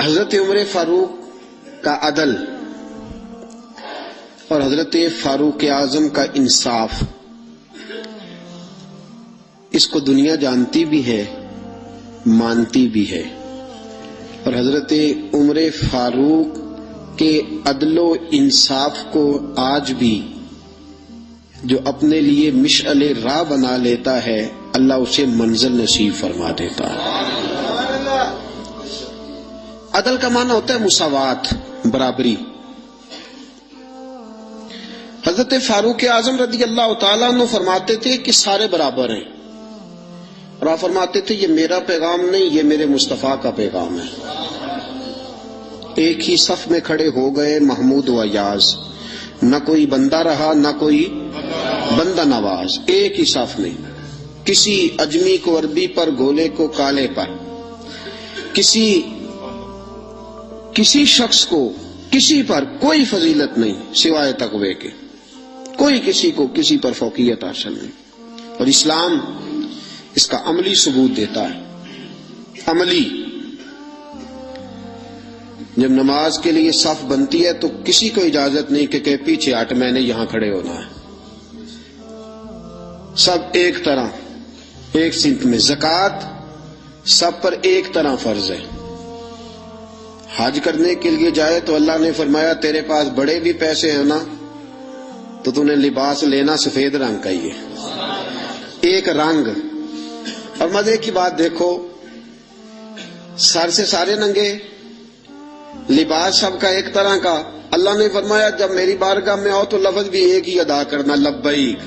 حضرت عمر فاروق کا عدل اور حضرت فاروق اعظم کا انصاف، اس کو دنیا جانتی بھی ہے، مانتی بھی ہے، اور حضرت عمر فاروق کے عدل و انصاف کو آج بھی جو اپنے لیے مشعل راہ بنا لیتا ہے، اللہ اسے منزل نصیب فرما دیتا ہے۔ عدل کا معنی ہوتا ہے مساوات، برابری۔ حضرت فاروق اعظم رضی اللہ تعالیٰ عنہ فرماتے تھے کہ سارے برابر ہیں، اور آپ فرماتے تھے یہ میرا پیغام نہیں، یہ میرے مصطفیٰ کا پیغام ہے۔ ایک ہی صف میں کھڑے ہو گئے محمود و ایاز، نہ کوئی بندہ رہا نہ کوئی بندہ نواز، ایک ہی صف میں۔ کسی اجمی کو عربی پر، گولے کو کالے پر، کسی شخص کو کسی پر کوئی فضیلت نہیں سوائے تقوی کے، کوئی کسی کو کسی پر فوقیت حاصل نہیں، اور اسلام اس کا عملی ثبوت دیتا ہے۔ عملی، جب نماز کے لیے صف بنتی ہے تو کسی کو اجازت نہیں کہ پیچھے ہٹ، میں نے یہاں کھڑے ہونا ہے، سب ایک طرح، ایک سمت میں۔ زکوٰۃ سب پر ایک طرح فرض ہے۔ حج کرنے کے لیے جائے تو اللہ نے فرمایا تیرے پاس بڑے بھی پیسے ہیں نا تو تو نے لباس لینا سفید رنگ کا ہی ہے، ایک رنگ۔ اور مزے کی بات دیکھو، سر سے سارے ننگے، لباس سب کا ایک طرح کا۔ اللہ نے فرمایا جب میری بارگاہ میں آؤ تو لفظ بھی ایک ہی ادا کرنا، لبیک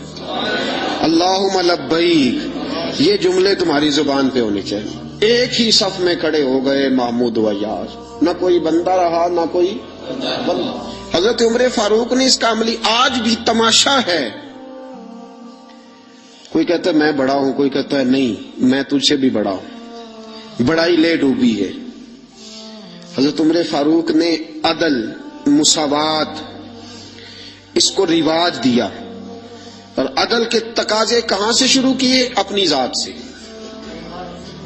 اللہم لبیک، یہ جملے تمہاری زبان پہ ہونے چاہیے۔ ایک ہی صف میں کھڑے ہو گئے محمود و ایاز، نہ کوئی بندہ رہا نہ کوئی بندہ۔ حضرت عمر فاروق نے اس کا عملی آج بھی تماشا ہے۔ کوئی کہتا ہے میں بڑا ہوں، کوئی کہتا ہے نہیں میں تجھ سے بھی بڑا ہوں، بڑائی لے ڈوبی ہے۔ حضرت عمر فاروق نے عدل، مساوات، اس کو رواج دیا، اور عدل کے تقاضے کہاں سے شروع کیے؟ اپنی ذات سے۔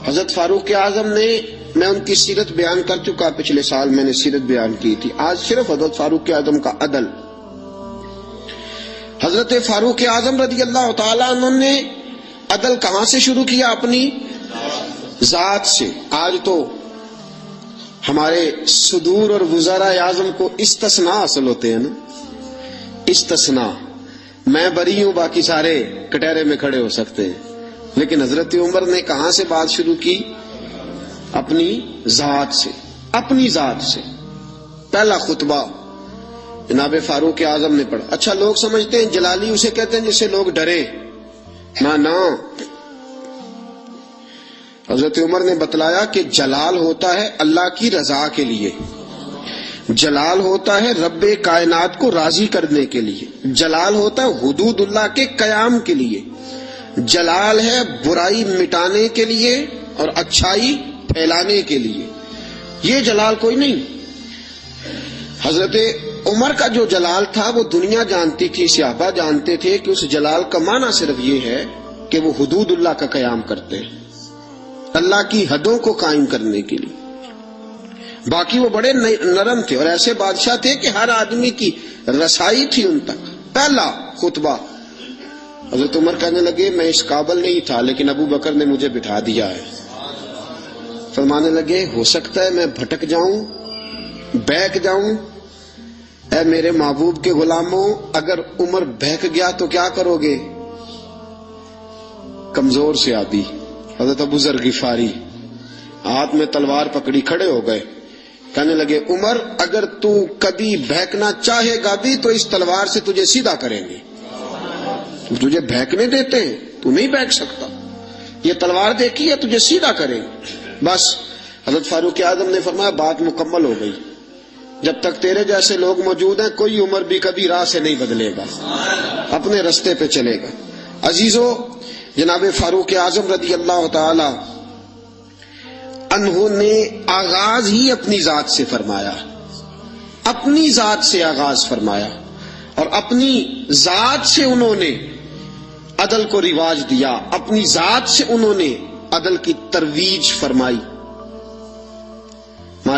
حضرت فاروق اعظم نے، میں ان کی سیرت بیان کر چکا، پچھلے سال میں نے سیرت بیان کی تھی، آج صرف حضرت فاروق اعظم کا عدل۔ حضرت فاروق اعظم رضی اللہ تعالیٰ عنہ نے عدل کہاں سے شروع کیا؟ اپنی ذات سے۔ آج تو ہمارے صدور اور وزراء اعظم کو استثناء حاصل ہوتے ہیں نا، استثناء، میں بری ہوں باقی سارے کٹہرے میں کھڑے ہو سکتے ہیں، لیکن حضرت عمر نے کہاں سے بات شروع کی؟ اپنی ذات سے، اپنی ذات سے۔ پہلا خطبہ جناب فاروق اعظم نے پڑھا۔ اچھا لوگ سمجھتے ہیں جلالی اسے کہتے ہیں جس سے لوگ ڈرے، نہ، حضرت عمر نے بتلایا کہ جلال ہوتا ہے اللہ کی رضا کے لیے، جلال ہوتا ہے رب کائنات کو راضی کرنے کے لیے، جلال ہوتا ہے حدود اللہ کے قیام کے لیے، جلال ہے برائی مٹانے کے لیے اور اچھائی پھیلانے کے لیے، یہ جلال کوئی نہیں۔ حضرت عمر کا جو جلال تھا وہ دنیا جانتی تھی، صحابہ جانتے تھے کہ اس جلال کا معنی صرف یہ ہے کہ وہ حدود اللہ کا قیام کرتے ہیں، اللہ کی حدوں کو قائم کرنے کے لیے۔ باقی وہ بڑے نرم تھے اور ایسے بادشاہ تھے کہ ہر آدمی کی رسائی تھی ان تک۔ پہلا خطبہ حضرت عمر کہنے لگے میں اس قابل نہیں تھا لیکن ابو بکر نے مجھے بٹھا دیا ہے۔ فرمانے لگے ہو سکتا ہے میں بھٹک جاؤں، بہک جاؤں، اے میرے محبوب کے غلاموں اگر عمر بہک گیا تو کیا کرو گے؟ کمزور سے آدھی حضرت ابو ذر غفاری ہاتھ میں تلوار پکڑی کھڑے ہو گئے، کہنے لگے عمر اگر تو کبھی بہکنا چاہے گا بھی تو اس تلوار سے تجھے سیدھا کریں گے، تجھے بہکنے دیتے ہیں تو نہیں بہک سکتا، یہ تلوار دیکھی ہے تجھے سیدھا کریں گے۔ بس حضرت فاروق اعظم نے فرمایا بات مکمل ہو گئی، جب تک تیرے جیسے لوگ موجود ہیں کوئی عمر بھی کبھی راہ سے نہیں بدلے گا، اپنے رستے پہ چلے گا۔ عزیزو، جناب فاروق اعظم رضی اللہ تعالی عنہ نے آغاز ہی اپنی ذات سے فرمایا، اپنی ذات سے آغاز فرمایا، اور اپنی ذات سے انہوں نے عدل کو رواج دیا، اپنی ذات سے انہوں نے عدل کی ترویج فرمائی۔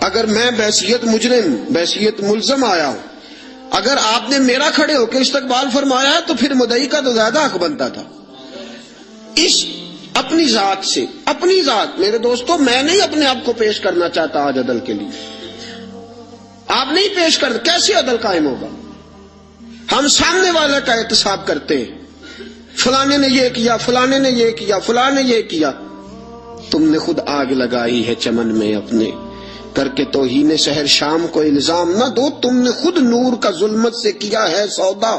اگر میں بحیثیت مجرم بحیثیت ملزم آیا ہوں، اگر آپ نے میرا کھڑے ہو کے استقبال فرمایا ہے تو پھر مدعی کا تو زیادہ حق بنتا تھا. اس اپنی ذات سے، اپنی ذات، میرے دوستو میں نہیں اپنے آپ کو پیش کرنا چاہتا آج عدل کے لیے. آپ نہیں پیش کر، کیسے عدل قائم ہوگا؟ ہم سامنے والے کا احتساب کرتے ہیں، فلانے نے یہ کیا، فلانے نے یہ کیا، فلانے نے یہ کیا. تم نے خود آگ لگائی ہے چمن میں اپنے، کر کے توہین شہر شام کو الزام نہ دو. تم نے خود نور کا ظلمت سے کیا ہے سودا،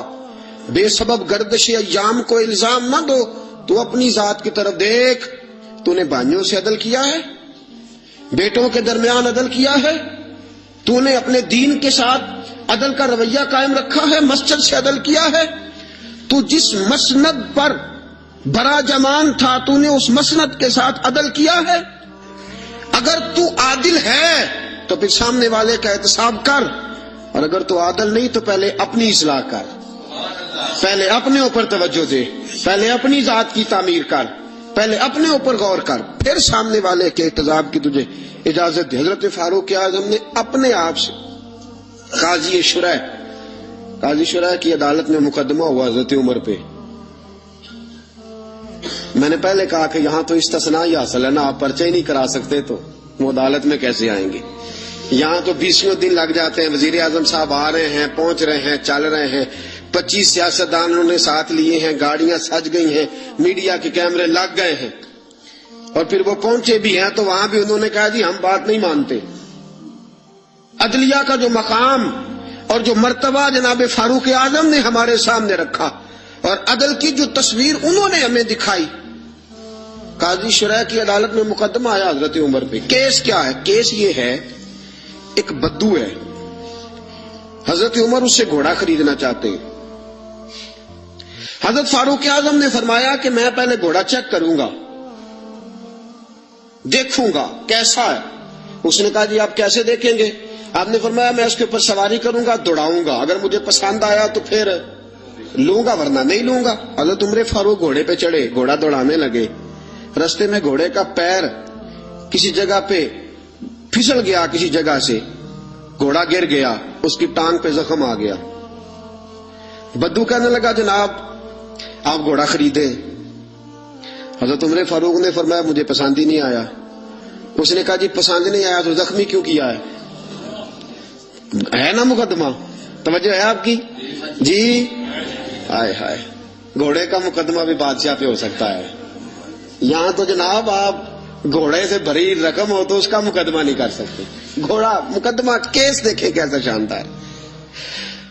بے سبب گردش ایام کو الزام نہ دو. تو اپنی ذات کی طرف دیکھ، تو نے بھائیوں سے عدل کیا ہے، بیٹوں کے درمیان عدل کیا ہے، تو نے اپنے دین کے ساتھ عدل کا رویہ قائم رکھا ہے، مسجد سے عدل کیا ہے. تو جس مسند پر برا جمان تھا تو نے اس مسند کے ساتھ عدل کیا ہے. اگر تو عادل ہے تو پھر سامنے والے کا احتساب کر، اور اگر تو عادل نہیں تو پہلے اپنی اصلاح کر، پہلے اپنے اوپر توجہ دے، پہلے اپنی ذات کی تعمیر کر، پہلے اپنے اوپر غور کر، پھر سامنے والے کے احتساب کی تجھے اجازت دے. حضرت فاروق اعظم نے اپنے آپ سے قاضی شرح کی عدالت میں مقدمہ ہوا حضرت عمر پہ. میں نے پہلے کہا کہ یہاں تو استثناء ہی حاصل ہے نا، آپ پرچہ ہی نہیں کرا سکتے تو وہ عدالت میں کیسے آئیں گے؟ یہاں تو 20 دن لگ جاتے ہیں، وزیر اعظم صاحب آ رہے ہیں، پہنچ رہے ہیں، چل رہے ہیں، 25 سیاستدانوں نے ساتھ لیے ہیں، گاڑیاں سج گئی ہیں، میڈیا کے کیمرے لگ گئے ہیں، اور پھر وہ پہنچے بھی ہیں تو وہاں بھی انہوں نے کہا جی ہم بات نہیں مانتے. عدلیہ کا جو مقام اور جو مرتبہ جناب فاروق اعظم نے ہمارے سامنے رکھا، اور عدل کی جو تصویر انہوں نے ہمیں دکھائی. قاضی شرح کی عدالت میں مقدمہ آیا حضرت عمر پہ. کیس کیا ہے؟ کیس یہ ہے، ایک بدو ہے، حضرت عمر اس سے گھوڑا خریدنا چاہتے ہیں. حضرت فاروق اعظم نے فرمایا کہ میں پہلے گھوڑا چیک کروں گا، دیکھوں گا کیسا ہے. اس نے کہا جی آپ کیسے دیکھیں گے؟ آپ نے فرمایا میں اس کے اوپر سواری کروں گا، دوڑاؤں گا، اگر مجھے پسند آیا تو پھر لوں گا ورنہ نہیں لوں گا. حضرت عمر فاروق گھوڑے پہ چڑھے، گھوڑا دوڑانے لگے. رستے میں گھوڑے کا پیر کسی جگہ پہ پھسل گیا، کسی جگہ سے گھوڑا گر گیا، اس کی ٹانگ پہ زخم آ گیا. بدو کہنے لگا جناب آپ گھوڑا خریدے. حضرت عمر فاروق نے فرمایا مجھے پسند ہی نہیں آیا. اس نے کہا جی پسند نہیں آیا تو زخمی کیوں کیا ہے نا مقدمہ؟ توجہ ہے آپ کی جی؟ ہائے ہائے، گھوڑے کا مقدمہ بھی بادشاہ پہ ہو سکتا ہے. یہاں تو جناب آپ گھوڑے سے بھری رقم ہو تو اس کا مقدمہ نہیں کر سکتے. گھوڑا مقدمہ، کیس دیکھیں کیسا شاندار.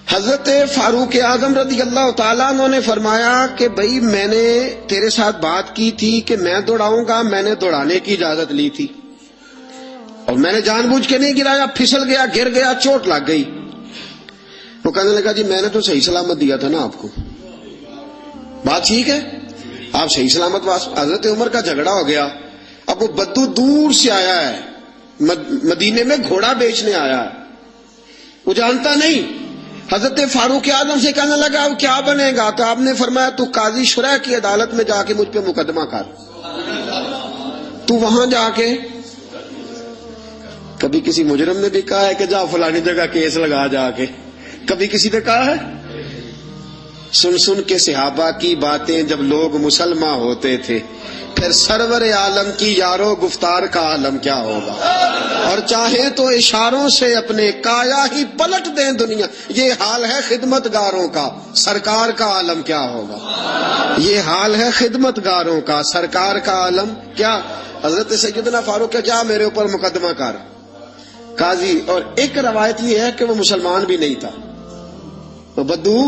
حضرت فاروق اعظم رضی اللہ تعالیٰ عنہ نے فرمایا کہ بھئی میں نے تیرے ساتھ بات کی تھی کہ میں دوڑاؤں گا، میں نے دوڑانے کی اجازت لی تھی، اور میں نے جان بوجھ کے نہیں گرایا، پھسل گیا، گر گیا، چوٹ لگ گئی. وہ کہنے لگا جی میں نے تو صحیح سلامت دیا تھا نا آپ کو، بات ٹھیک ہے، آپ صحیح سلامت. حضرت عمر کا جھگڑا ہو گیا. اب وہ بدو دور سے آیا ہے، مدینے میں گھوڑا بیچنے آیا ہے، وہ جانتا نہیں. حضرت فاروق اعظم سے کہنے لگا اب کیا بنے گا؟ تو آپ نے فرمایا تو قاضی شرح کی عدالت میں جا کے مجھ پہ مقدمہ کر. تو وہاں جا کے، کبھی کسی مجرم نے بھی کہا ہے کہ جا فلانی جگہ کیس لگا جا کے؟ کبھی کسی نے کہا ہے؟ سن سن کے صحابہ کی باتیں جب لوگ مسلمان ہوتے تھے، پھر سرور عالم کی یارو گفتار کا عالم کیا ہوگا. اور چاہے تو اشاروں سے اپنے کایا ہی پلٹ دیں دنیا. یہ حال ہے خدمت گاروں کا، سرکار کا عالم کیا ہوگا. یہ حال ہے خدمت گاروں کا، سرکار کا عالم کیا. حضرت سیدنا فاروق کہ جا میرے اوپر مقدمہ کر. قاضی، اور ایک روایت یہ ہے کہ وہ مسلمان بھی نہیں تھا، وہ بدو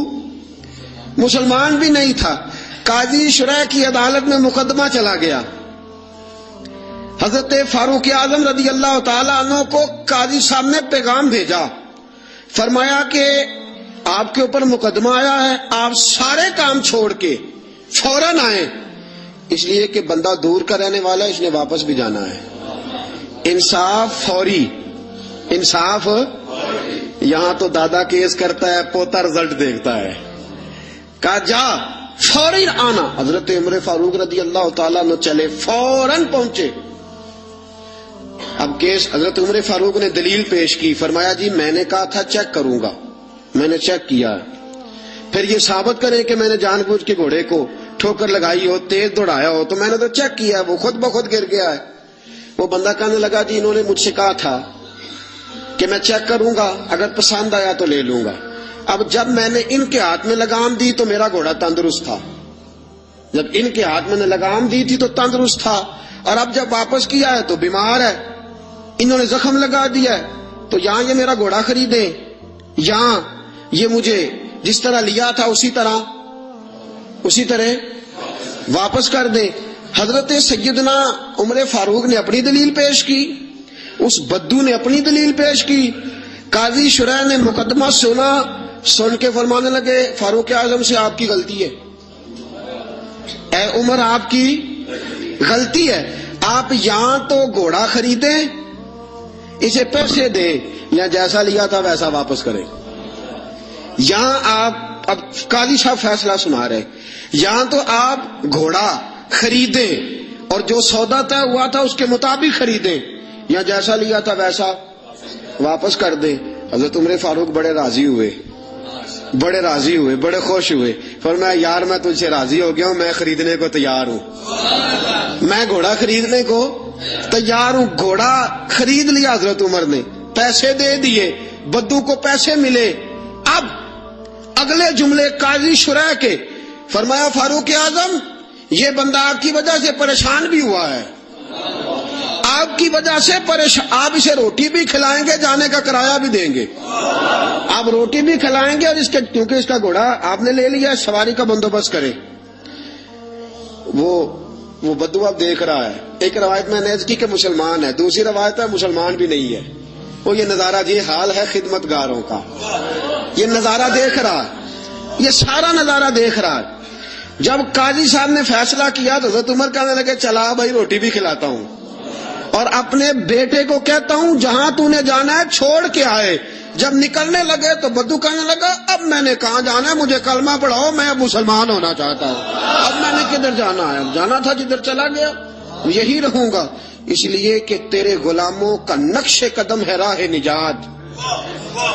مسلمان بھی نہیں تھا. قاضی شرح کی عدالت میں مقدمہ چلا گیا. حضرت فاروق اعظم رضی اللہ تعالیٰ عنہ کو قاضی صاحب نے پیغام بھیجا، فرمایا کہ آپ کے اوپر مقدمہ آیا ہے، آپ سارے کام چھوڑ کے فوراً آئیں، اس لیے کہ بندہ دور کا رہنے والا ہے، اس نے واپس بھی جانا ہے. انصاف فوری، انصاف. یہاں تو دادا کیس کرتا ہے، پوتا رزلٹ دیکھتا ہے. کہا جا فوراً آنا. حضرت عمر فاروق رضی اللہ تعالیٰ عنہ چلے، فوراً پہنچے. اب کیس حضرت عمر فاروق نے دلیل پیش کی، فرمایا جی میں نے کہا تھا چیک کروں گا، میں نے چیک کیا، پھر یہ ثابت کریں کہ میں نے جان بوجھ کے گھوڑے کو ٹھوکر لگائی ہو، تیز دوڑایا ہو، تو میں نے تو چیک کیا ہے، وہ خود بخود گر گیا ہے۔ وہ بندہ کہنے لگا جی انہوں نے مجھ سے کہا تھا کہ میں چیک کروں گا، اگر پسند آیا تو لے لوں گا۔ اب جب میں نے ان کے ہاتھ میں لگام دی تو میرا گھوڑا تندرست تھا، جب ان کے ہاتھ میں نے لگام دی تھی تو تندرست تھا، اور اب جب واپس کیا ہے تو بیمار ہے، انہوں نے زخم لگا دیا ہے، تو یہاں یہ میرا گھوڑا خریدیں، یہاں یہ مجھے جس طرح لیا تھا اسی طرح واپس کر دیں۔ حضرت سیدنا عمر فاروق نے اپنی دلیل پیش کی، اس بدو نے اپنی دلیل پیش کی، قاضی شرح نے مقدمہ سن کے فرمانے لگے فاروق اعظم سے آپ کی غلطی ہے، اے عمر آپ کی غلطی ہے، آپ یہاں تو گھوڑا خریدیں، اسے پیسے دیں، یا جیسا لیا تھا ویسا واپس کریں۔ یہاں آپ اب قاضی صاحب فیصلہ سنا رہے، یہاں تو آپ گھوڑا خریدیں اور جو سودا طے ہوا تھا اس کے مطابق خریدیں، یا جیسا لیا تھا ویسا واپس کر دیں۔ حضرت عمر فاروق بڑے راضی ہوئے، بڑے خوش ہوئے، فرمایا یار میں تجھ سے راضی ہو گیا ہوں، میں خریدنے کو تیار ہوں، میں گھوڑا خریدنے کو تیار ہوں۔ گھوڑا خرید لیا حضرت عمر نے، پیسے دے دیے، بدو کو پیسے ملے۔ اب اگلے جملے قاضی شرح کے، فرمایا فاروق اعظم یہ بندہ آپ کی وجہ سے پریشان بھی ہوا ہے، آپ کی وجہ سے پریشان، آپ اسے روٹی بھی کھلائیں گے، جانے کا کرایہ بھی دیں گے، آپ روٹی بھی کھلائیں گے، اور اس کے کیونکہ اس کا گھوڑا آپ نے لے لیا، سواری کا بندوبست کریں۔ وہ بدو اب دیکھ رہا ہے، ایک روایت میں نے کی کہ مسلمان ہے، دوسری روایت ہے مسلمان بھی نہیں ہے، وہ یہ نظارہ، یہ حال ہے خدمت گاروں کا، یہ نظارہ دیکھ رہا، یہ سارا نظارہ دیکھ رہا ہے۔ جب قاضی صاحب نے فیصلہ کیا تو حضرت عمر کہنے لگے چلا بھائی روٹی بھی کھلاتا ہوں، اور اپنے بیٹے کو کہتا ہوں جہاں تو نے جانا ہے چھوڑ کے آئے۔ جب نکلنے لگے تو بدو کہنے لگا اب میں نے کہاں جانا ہے، مجھے کلمہ پڑھاؤ، میں اب مسلمان ہونا چاہتا ہوں، اب میں نے کدھر جانا ہے، اب جانا تھا جدھر چلا گیا یہی رہوں گا، اس لیے کہ تیرے غلاموں کا نقش قدم ہے راہ نجات،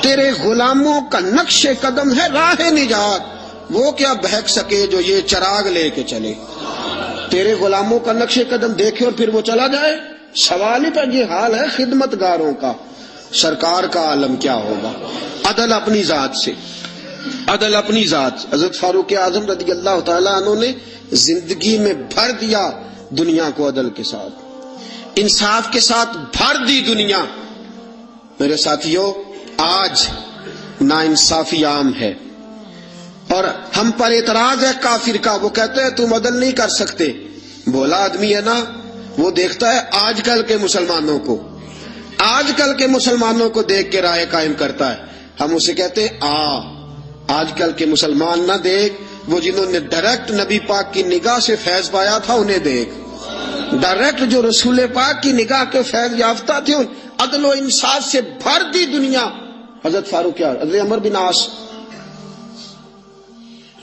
تیرے غلاموں کا نقش قدم ہے راہ نجات، وہ کیا بہک سکے جو یہ چراغ لے کے چلے، تیرے غلاموں کا نقش قدم دیکھے اور پھر وہ چلا جائے۔ سوال ہی پر یہ حال ہے خدمت گاروں کا، سرکار کا عالم کیا ہوگا۔ عدل اپنی ذات سے، عدل اپنی ذات۔ حضرت فاروق اعظم رضی اللہ تعالیٰ عنہ نے زندگی میں بھر دیا دنیا کو عدل کے ساتھ، انصاف کے ساتھ بھر دی دنیا۔ میرے ساتھیوں آج ناانصافی عام ہے، اور ہم پر اعتراض ہے کافر کا، وہ کہتے ہیں تم عدل نہیں کر سکتے، بولا آدمی ہے نا، وہ دیکھتا ہے آج کل کے مسلمانوں کو، آج کل کے مسلمانوں کو دیکھ کے رائے قائم کرتا ہے۔ ہم اسے کہتے ہیں آج کل کے مسلمان نہ دیکھ، وہ جنہوں نے ڈائریکٹ نبی پاک کی نگاہ سے فیض پایا تھا انہیں دیکھ، ڈائریکٹ جو رسول پاک کی نگاہ کے فیض یافتہ تھے، عدل و انصاف سے بھر دی دنیا۔ حضرت فاروق حضرت عمر بن عاص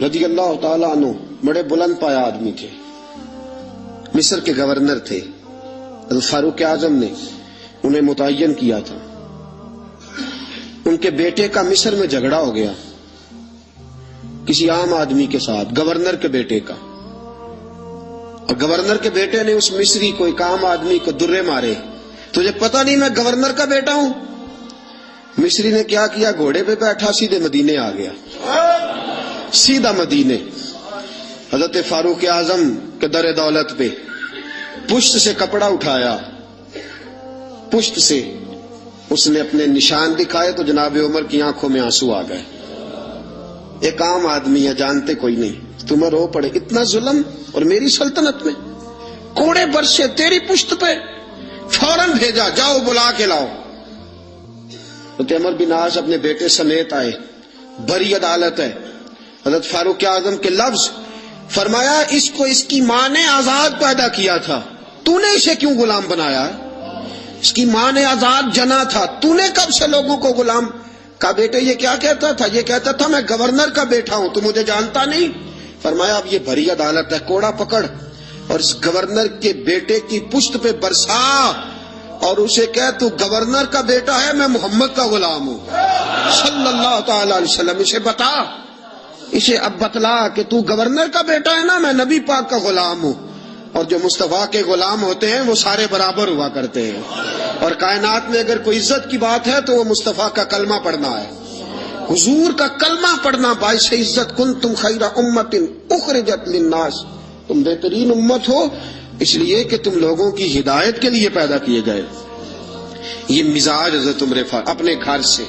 رضی اللہ تعالیٰ عنہ بڑے بلند پایا آدمی تھے، مصر کے گورنر تھے، حضرت فاروق اعظم نے انہیں متعین کیا تھا۔ ان کے بیٹے کا مصر میں جھگڑا ہو گیا کسی عام آدمی کے ساتھ، گورنر کے بیٹے کا، اور گورنر کے بیٹے نے اس مصری کو، ایک عام آدمی کو درے مارے، تجھے پتہ نہیں میں گورنر کا بیٹا ہوں؟ مصری نے کیا کیا، گھوڑے پہ بیٹھا سیدھے مدینے آ گیا، سیدھا مدینے۔ حضرت فاروق اعظم کے در دولت پہ پشت سے کپڑا اٹھایا، پشت سے اس نے اپنے نشان دکھائے تو جناب عمر کی آنکھوں میں آنسو آ گئے۔ ایک عام آدمی ہے، جانتے کوئی نہیں، تمہیں رو پڑے، اتنا ظلم، اور میری سلطنت میں کوڑے برسے تیری پشت پہ، فوراً بھیجا جاؤ بلا کے لاؤ۔ حضرت عمر بن عاص اپنے بیٹے سمیت آئے، بڑی عدالت ہے، حضرت فاروق اعظم کے لفظ، فرمایا اس کو اس کی ماں نے آزاد پیدا کیا تھا، تو نے اسے کیوں غلام بنایا؟ اس کی ماں نے آزاد جنا تھا، تو نے کب سے لوگوں کو غلام کا؟ بیٹے یہ کیا کہتا تھا؟ یہ کہتا تھا میں گورنر کا بیٹا ہوں، تو مجھے جانتا نہیں؟ فرمایا اب یہ بھری عدالت ہے، کوڑا پکڑ اور اس گورنر کے بیٹے کی پشت پہ برسا، اور اسے کہے تو گورنر کا بیٹا ہے، میں محمد کا غلام ہوں صلی اللہ تعالی علیہ وسلم. اسے بتا، اسے اب بتلا کہ تو گورنر کا بیٹا ہے نا، میں نبی پاک کا غلام ہوں. اور جو مصطفیٰ کے غلام ہوتے ہیں وہ سارے برابر ہوا کرتے ہیں. اور کائنات میں اگر کوئی عزت کی بات ہے تو وہ مصطفیٰ کا کلمہ پڑھنا ہے. حضور کا کلمہ پڑھنا باعث عزت. کنتم خیر امت اخرجت للناس، تم بہترین امت ہو اس لیے کہ تم لوگوں کی ہدایت کے لیے پیدا کیے گئے. یہ مزاج حضرت عمر فاروق اپنے گھر سے.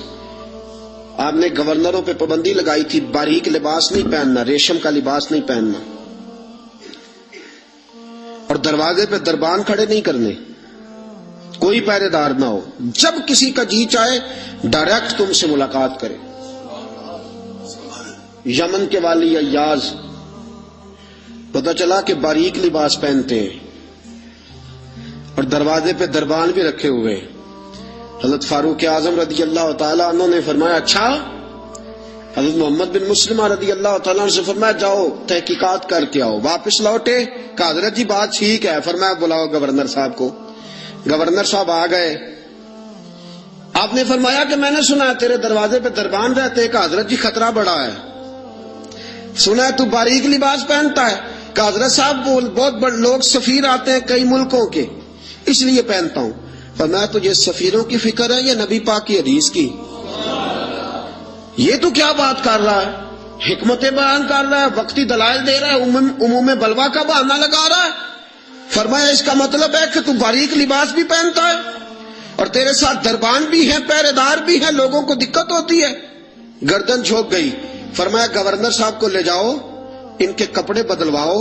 آپ نے گورنروں پہ پابندی لگائی تھی، باریک لباس نہیں پہننا، ریشم کا لباس نہیں پہننا، اور دروازے پہ دربان کھڑے نہیں کرنے، کوئی پہرے دار نہ ہو. جب کسی کا جی چاہے ڈائریکٹ تم سے ملاقات کرے. یمن کے والی ایاز پتہ چلا کہ باریک لباس پہنتے ہیں اور دروازے پہ دربان بھی رکھے ہوئے. حضرت فاروق اعظم رضی اللہ تعالیٰ عنہ نے فرمایا اچھا. حضرت محمد بن مسلمہ رضی اللہ تعالیٰ عنہ سے فرمایا جاؤ تحقیقات کر کے آؤ. واپس لوٹے، کہا حضرت جی بات ٹھیک ہے. فرمایا بلاؤ گورنر صاحب کو. گورنر صاحب آ گئے. آپ نے فرمایا کہ میں نے سنا ہے تیرے دروازے پہ دربان رہتے. کہا حضرت جی خطرہ بڑا ہے. سنا ہے تو باریک لباس پہنتا ہے. کہا حضرت صاحب بہت بڑے لوگ سفیر آتے ہیں کئی ملکوں کے، اس لیے پہنتا ہوں. فرمایا تجھے سفیروں کی فکر ہے یا نبی پاک کی حدیث کی؟ یہ تو کیا بات کر رہا ہے، حکمت بیان کر رہا ہے، وقتی دلائل دے رہا ہے، عموم بلوا کا بہانہ لگا رہا ہے. فرمایا اس کا مطلب ہے کہ تو باریک لباس بھی پہنتا ہے اور تیرے ساتھ دربان بھی ہے، پہرے دار بھی ہے، لوگوں کو دقت ہوتی ہے. گردن جھک گئی. فرمایا گورنر صاحب کو لے جاؤ، ان کے کپڑے بدلواؤ،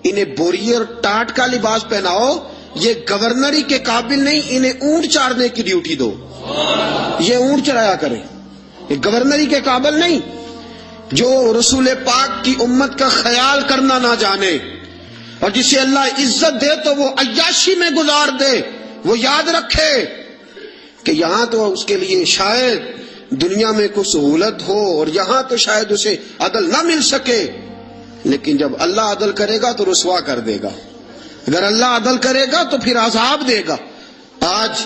انہیں بوری اور ٹاٹ کا لباس پہناؤ. یہ گورنری کے قابل نہیں، انہیں اونٹ چارنے کی ڈیوٹی دو، یہ اونٹ چرایا کریں. یہ گورنری کے قابل نہیں. جو رسول پاک کی امت کا خیال کرنا نہ جانے اور جسے اللہ عزت دے تو وہ عیاشی میں گزار دے، وہ یاد رکھے کہ یہاں تو اس کے لیے شاید دنیا میں کوئی سہولت ہو اور یہاں تو شاید اسے عدل نہ مل سکے، لیکن جب اللہ عدل کرے گا تو رسوا کر دے گا. اگر اللہ عدل کرے گا تو پھر عذاب دے گا. آج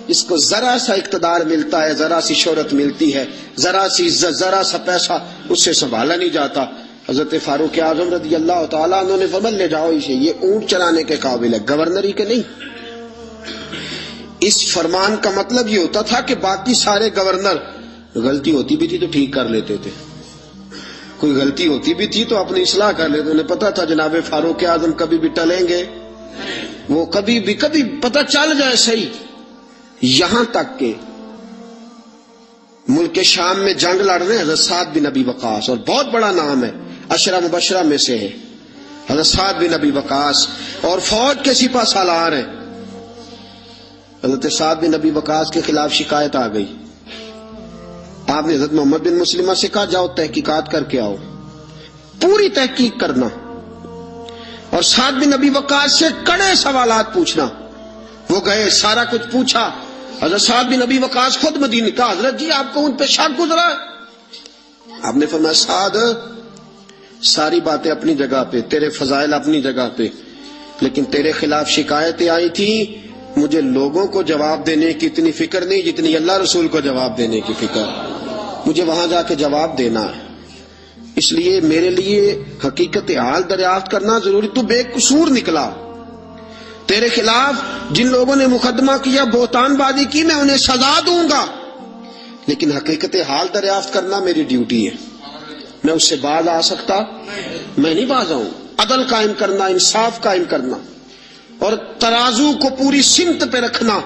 اس کو ذرا سا اقتدار ملتا ہے، ذرا سی شہرت ملتی ہے، ذرا سی عزت، ذرا سا پیسہ، اس سے سنبھالا نہیں جاتا. حضرت فاروق اعظم رضی اللہ تعالیٰ عنہ نے فرمایا لے جاؤ اسے، یہ اونٹ چلانے کے قابل ہے، گورنری کے نہیں. اس فرمان کا مطلب یہ ہوتا تھا کہ باقی سارے گورنر غلطی ہوتی بھی تھی تو ٹھیک کر لیتے تھے، کوئی غلطی ہوتی بھی تھی تو اپنی اصلاح کر لیتے. انہیں پتا تھا جناب فاروق اعظم کبھی بھی ٹلیں گے، وہ کبھی پتہ چل جائے صحیح. یہاں تک کہ ملک شام میں جنگ لڑ رہے ہیں حضرت سعد بن ابی وقاص، اور بہت بڑا نام ہے، عشرہ مبشرہ میں سے ہے حضرت سعد بن ابی وقاص، اور فوج کے سپہ سالار ہیں. حضرت سعد بن ابی وقاص کے خلاف شکایت آ گئی. آپ نے حضرت محمد بن مسلمہ سے کہا جاؤ تحقیقات کر کے آؤ، پوری تحقیق کرنا اور سعد بن ابی وقاص سے کڑے سوالات پوچھنا. وہ گئے، سارا کچھ پوچھا. حضرت سعد بن ابی وقاص خود مدینے کا. حضرت جی آپ کو ان پہ شک گزرا؟ آپ نے فرمایا سعد ساری باتیں اپنی جگہ پہ، تیرے فضائل اپنی جگہ پہ، لیکن تیرے خلاف شکایتیں آئی تھی، مجھے لوگوں کو جواب دینے کی اتنی فکر نہیں جتنی اللہ رسول کو جواب دینے کی فکر. مجھے وہاں جا کے جواب دینا ہے، اس لیے میرے لیے حقیقت حال دریافت کرنا ضروری. تو بے قصور نکلا، تیرے خلاف جن لوگوں نے مقدمہ کیا، بہتان بازی کی، میں انہیں سزا دوں گا، لیکن حقیقت حال دریافت کرنا میری ڈیوٹی ہے. میں اس سے باز آ سکتا؟ میں نہیں باز آؤں. عدل قائم کرنا، انصاف قائم کرنا اور ترازو کو پوری سمت پہ رکھنا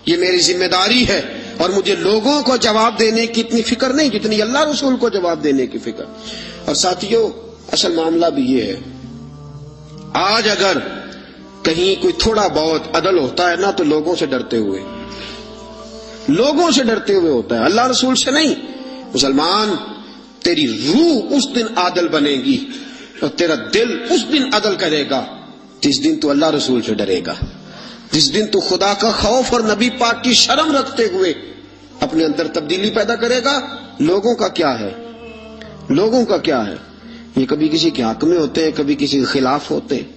یہ میری ذمہ داری ہے، اور مجھے لوگوں کو جواب دینے کی اتنی فکر نہیں جتنی اللہ رسول کو جواب دینے کی فکر. اور ساتھیوں اصل معاملہ بھی یہ ہے، آج اگر کہیں کوئی تھوڑا بہت عدل ہوتا ہے نا تو لوگوں سے ڈرتے ہوئے ہوتا ہے، اللہ رسول سے نہیں. مسلمان تیری روح اس دن عادل بنے گی اور تیرا دل اس دن عدل کرے گا جس دن تو اللہ رسول سے ڈرے گا، جس دن تو خدا کا خوف اور نبی پاک کی شرم رکھتے ہوئے اپنے اندر تبدیلی پیدا کرے گا. لوگوں کا کیا ہے، یہ کبھی کسی کے حق میں ہوتے ہیں، کبھی کسی کے خلاف ہوتے ہیں.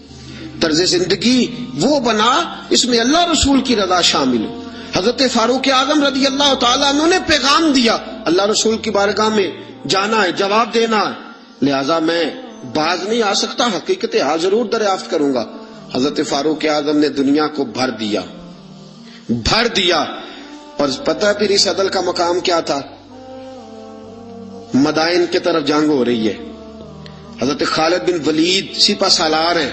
طرز زندگی وہ بنا اس میں اللہ رسول کی رضا شامل ہو. حضرت فاروق اعظم رضی اللہ تعالیٰ عنہ نے پیغام دیا اللہ رسول کی بارگاہ میں جانا ہے، جواب دینا ہے، لہذا میں باز نہیں آ سکتا، حقیقت حال ضرور دریافت کروں گا. حضرت فاروق اعظم نے دنیا کو بھر دیا. اور پتہ ہے پھر اس عدل کا مقام کیا تھا؟ مدائن کی طرف جنگ ہو رہی ہے، حضرت خالد بن ولید سپہ سالار ہے.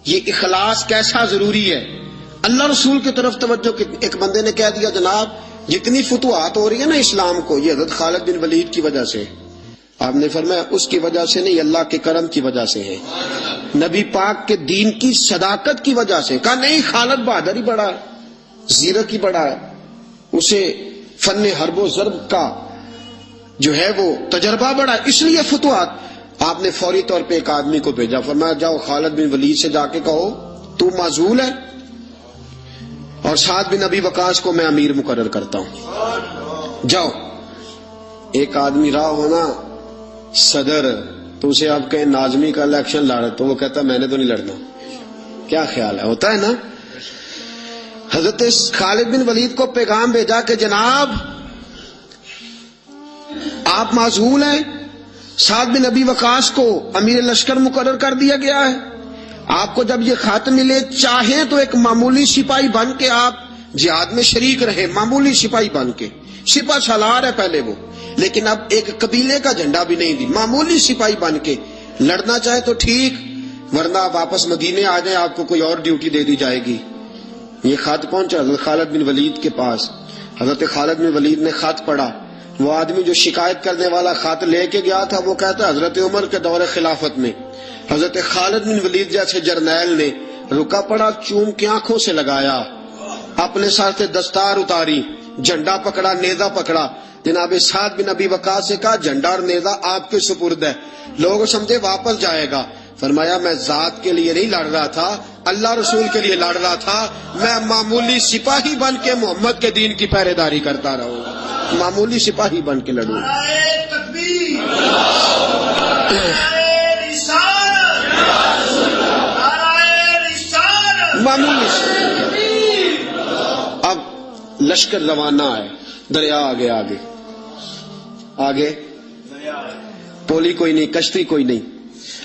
یہ اخلاص کیسا ضروری ہے، اللہ رسول کی طرف توجہ. ایک بندے نے کہہ دیا جناب جتنی فتوحات ہو رہی ہے نا اسلام کو یہ حضرت خالد بن ولید کی وجہ سے. آپ نے فرمایا اس کی وجہ سے نہیں، اللہ کے کرم کی وجہ سے ہے، نبی پاک کے دین کی صداقت کی وجہ سے. کہا نہیں، خالد بہادر ہی بڑا ہے، زیرک ہی بڑا ہے، اسے فن حرب و ضرب کا جو ہے وہ تجربہ بڑا ہے، اس لیے فتوحات. آپ نے فوری طور پہ ایک آدمی کو بھیجا، فرمایا جاؤ خالد بن ولید سے جا کے کہو تو معزول ہے اور سعد بن ابی وقاص کو میں امیر مقرر کرتا ہوں. جاؤ. ایک آدمی رہا ہونا صدر، تو اسے آپ کہیں ناظمی کا الیکشن لڑ، تو وہ کہتا میں نے تو نہیں لڑنا. کیا خیال ہے؟ ہوتا ہے نا. حضرت خالد بن ولید کو پیغام بھیجا کہ جناب آپ معزول ہیں، سعد بن ابی وقاص کو امیر لشکر مقرر کر دیا گیا ہے. آپ کو جب یہ خط ملے چاہیں تو ایک معمولی سپاہی بن کے آپ جہاد میں شریک رہے، معمولی سپاہی بن کے. سپہ سالار ہے پہلے وہ، لیکن اب ایک قبیلے کا جھنڈا بھی نہیں دی، معمولی سپاہی بن کے لڑنا چاہے تو ٹھیک، ورنہ آپ واپس مدینے آ جائیں، آپ کو کوئی اور ڈیوٹی دے دی جائے گی. یہ خط پہنچا حضرت خالد بن ولید کے پاس. حضرت خالد بن ولید نے خط پڑھا. وہ آدمی جو شکایت کرنے والا خط لے کے گیا تھا وہ کہتا حضرت عمر کے دور خلافت میں حضرت خالد بن ولید جیسے جرنیل نے رکا پڑا، چوم کے آنکھوں سے لگایا، اپنے سر سے دستار اتاری، جھنڈا پکڑا، نیزہ پکڑا. جناب سعد بن ابی وقاص سے کہا جھنڈا اور نیزہ آپ کے سپرد ہے. لوگ سمجھے واپس جائے گا. فرمایا میں ذات کے لیے نہیں لڑ رہا تھا، اللہ رسول کے لیے لڑ رہا تھا. میں معمولی سپاہی بن کے محمد کے دین کی پہرے داری کرتا رہوں، معمولی سپاہی بن کے لڑوں. معمولی. اب لشکر روانہ ہے، دریا آگے آگے آگے، پولی کوئی نہیں، کشتی کوئی نہیں.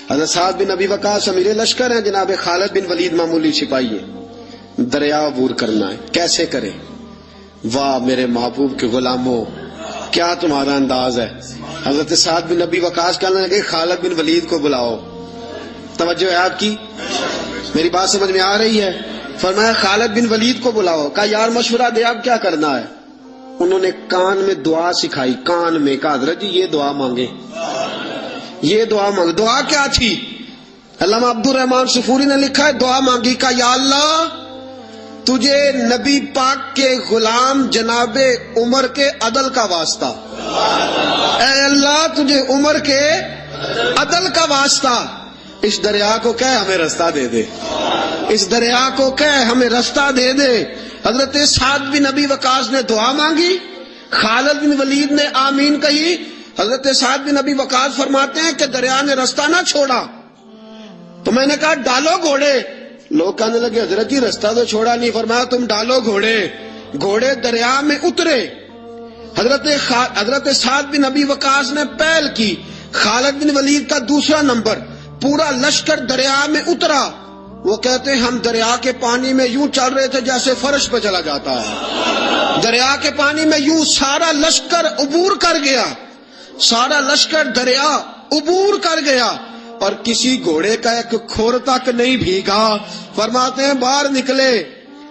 حضرت سعد بن ابی وقاص امیر لشکر ہیں، جناب خالد بن ولید معمولی سپاہی ہے. دریا عبور کرنا ہے، کیسے کرے؟ واہ میرے محبوب کے غلاموں، کیا تمہارا انداز ہے. حضرت سعد بن ابی وقاص کہنے لگے خالد بن ولید کو بلاؤ. توجہ ہے آپ کی؟ میری بات سمجھ میں آ رہی ہے؟ فرمایا خالد بن ولید کو بلاؤ. کہا یار مشورہ دے اب کیا کرنا ہے. انہوں نے کان میں دعا سکھائی، کان میں. کہا حضرت جی یہ دعا مانگے، یہ دعا مانگ. دعا کیا تھی؟ علامہ عبد الرحمن صفوری نے لکھا ہے دعا مانگی. کہا یا اللہ تجھے نبی پاک کے غلام جناب عمر کے عدل کا واسطہ، اے اللہ تجھے عمر کے عدل کا واسطہ اس دریا کو کہہ ہمیں رستہ دے دے، اس دریا کو کہہ ہمیں رستہ دے دے. حضرت سعد بن ابی وقاص نے دعا مانگی، خالد بن ولید نے آمین کہی. حضرت سعد بن ابی وقاص فرماتے ہیں کہ دریا نے رستہ نہ چھوڑا تو میں نے کہا ڈالو گھوڑے. لوگ کہنے لگے حضرت جی رستہ تو چھوڑا نہیں. فرمایا تم ڈالو گھوڑے. گھوڑے دریا میں اترے. حضرت سعد بن ابی وقاص نے پہل کی، خالد بن ولید کا دوسرا نمبر. پورا لشکر دریا میں اترا. وہ کہتے ہیں ہم دریا کے پانی میں یوں چل رہے تھے جیسے فرش پہ چلا جاتا ہے. دریا کے پانی میں یوں سارا لشکر عبور کر گیا، سارا لشکر دریا عبور کر گیا اور کسی گھوڑے کا ایک کھور تک نہیں بھیگا. فرماتے ہیں باہر نکلے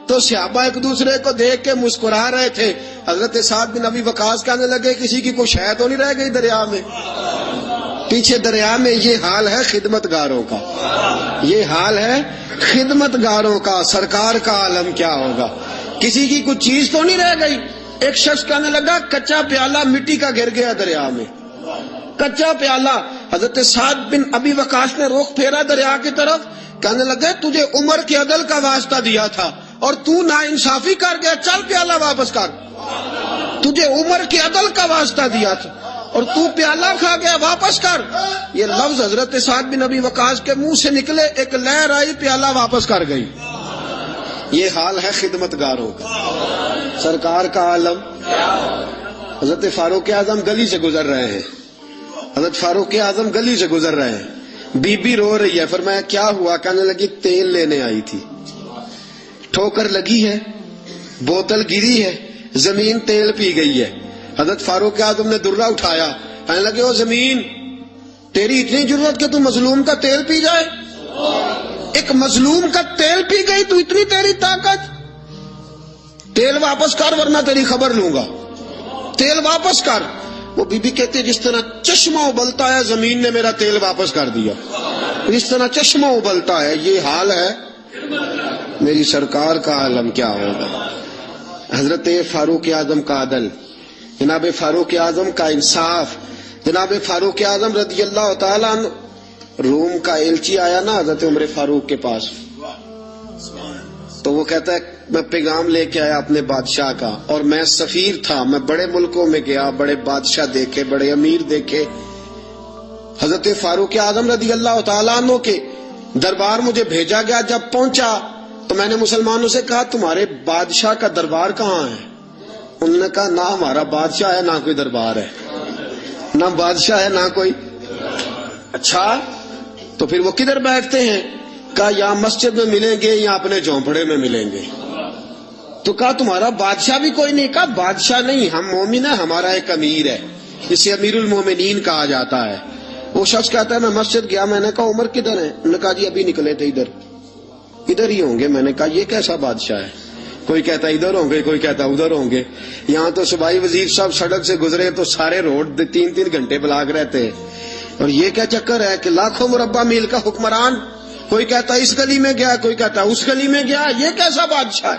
تو صحابہ ایک دوسرے کو دیکھ کے مسکرا رہے تھے. حضرت سعد بن ابی وقاص کہنے لگے کسی کی کوئی شے تو نہیں رہ گئی دریا میں؟ پیچھے دریا میں. یہ حال ہے خدمت گاروں کا، یہ حال ہے خدمت گاروں کا. سرکار کا عالم کیا ہوگا؟ کسی کی کوئی چیز تو نہیں رہ گئی. ایک شخص کہنے لگا کچا پیالہ مٹی کا گر گیا دریا میں، کچا پیالہ. حضرت سعد بن ابی وقاص نے رخ پھیرا دریا کی طرف. کہنے لگے تجھے عمر کے عدل کا واسطہ دیا تھا اور تو ناانصافی کر گیا، چل پیالہ واپس کر. تجھے عمر کے عدل کا واسطہ دیا تھا. اور تو پیالہ کھا گیا واپس کر. یہ لفظ حضرت سعد بن ابی وقاص کے منہ سے نکلے, ایک لہر آئی, پیالہ واپس کر گئی. یہ حال ہے خدمتگاروں کا. سرکار کا عالم. حضرت فاروق اعظم گلی سے گزر رہے ہیں. حضرت فاروق اعظم گلی سے گزر رہے ہیں. بی بی رو رہی ہے. فرمایا کیا ہوا؟ کہنے لگی تیل لینے آئی تھی, ٹھوکر لگی ہے, بوتل گری ہے, زمین تیل پی گئی ہے. حضرت فاروق اعظم نے درہ اٹھایا, کہنے لگے او زمین, تیری اتنی ضرورت کہ تو مظلوم کا تیل پی جائے؟ ایک مظلوم کا تیل پی گئی تو اتنی تیری طاقت؟ تیل واپس کر ورنہ تیری خبر لوں گا. تیل واپس کر. وہ بی بی کہتے جس طرح چشمہ ابلتا ہے زمین نے میرا تیل واپس کر دیا. اس طرح چشمہ ابلتا ہے. یہ حال ہے میری سرکار کا عالم کیا ہوگا. حضرت فاروق اعظم کا عدل, جناب فاروق اعظم کا انصاف, جناب فاروق اعظم رضی اللہ تعالیٰ عنہ. روم کا ایلچی آیا نا حضرت عمر فاروق کے پاس, تو وہ کہتا ہے میں پیغام لے کے آیا اپنے بادشاہ کا, اور میں سفیر تھا, میں بڑے ملکوں میں گیا, بڑے بادشاہ دیکھے, بڑے امیر دیکھے. حضرت فاروق اعظم رضی اللہ تعالیٰ عنہ کے دربار مجھے بھیجا گیا. جب پہنچا تو میں نے مسلمانوں سے کہا تمہارے بادشاہ کا دربار کہاں ہے؟ انہوں نے کہا نہ ہمارا بادشاہ ہے نہ کوئی دربار ہے, نہ بادشاہ ہے نہ کوئی. اچھا تو پھر وہ کدھر بیٹھتے ہیں؟ کہا یا مسجد میں ملیں گے یا اپنے جھونپڑے میں ملیں گے. تو کہا تمہارا بادشاہ بھی کوئی نہیں؟ کہا بادشاہ نہیں, ہم مومن ہیں, ہمارا ایک امیر ہے, اسے امیر المومنین کہا جاتا ہے. وہ شخص کہتا ہے میں مسجد گیا, میں نے کہا عمر کدھر ہے؟ انہوں نے کہا جی ابھی نکلے تھے ادھر ہی ہوں گے. میں نے کہا یہ کیسا بادشاہ ہے؟ کوئی کہتا ادھر ہوں گے, کوئی کہتا ادھر ہوں گے. یہاں تو صوبائی وزیر صاحب سڑک سے گزرے تو سارے روڈ 3 گھنٹے بلاک رہتے ہیں. اور یہ کیا چکر ہے کہ لاکھوں مربع میل کا حکمران, کوئی کہتا اس گلی میں گیا, کوئی کہتا اس گلی میں گیا. یہ کیسا بادشاہ ہے؟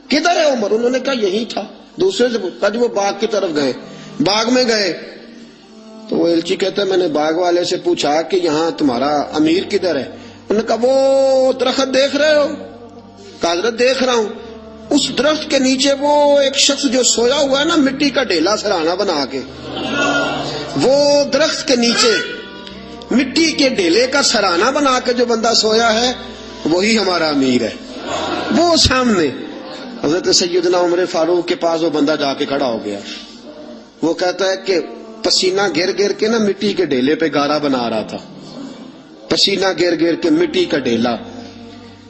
کدھر ہے عمر؟ انہوں نے کہا یہی تھا. دوسرے سے کہا جی وہ باغ کی طرف گئے. باغ میں گئے تو وہ ایلچی کہتا ہے میں نے باغ والے سے پوچھا کہ یہاں تمہارا امیر کدھر ہے؟ انہوں نے کہا وہ درخت دیکھ رہے ہو؟ کہا حضرت دیکھ رہا ہوں. اس درخت کے نیچے وہ ایک شخص جو سویا ہوا ہے نا, مٹی کا ڈھیلا سرہانا بنا کے, وہ درخت کے نیچے مٹی کے ڈھیلے کا سرہانا بنا کے جو بندہ سویا ہے وہی ہمارا امیر ہے. وہ سامنے حضرت سیدنا عمر فاروق کے پاس وہ بندہ جا کے کھڑا ہو گیا. وہ کہتا ہے کہ پسینہ گر گر کے نا مٹی کے ڈھیلے پہ گارا بنا رہا تھا, پسینہ گر گر کے مٹی کا ڈھیلا,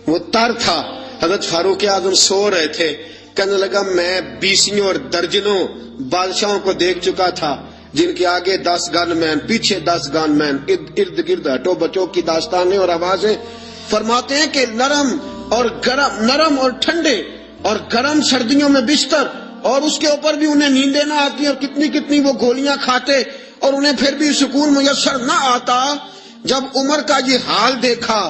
وہ تر تھا. حضرت فاروق اعظم سو رہے تھے. کہنے لگا میں 20 اور درجنوں بادشاہوں کو دیکھ چکا تھا جن کے آگے 10 گن مین, پیچھے 10 گن مین, ارد گرد ہٹو بچوں کی داستانیں اور آوازیں. فرماتے ہیں کہ نرم اور گرم, نرم اور ٹھنڈے اور گرم سردیوں میں بستر, اور اس کے اوپر بھی انہیں نیندیں نہ آتی, اور کتنی کتنی وہ گولیاں کھاتے اور انہیں پھر بھی سکون میسر نہ آتا. جب عمر کا یہ حال دیکھا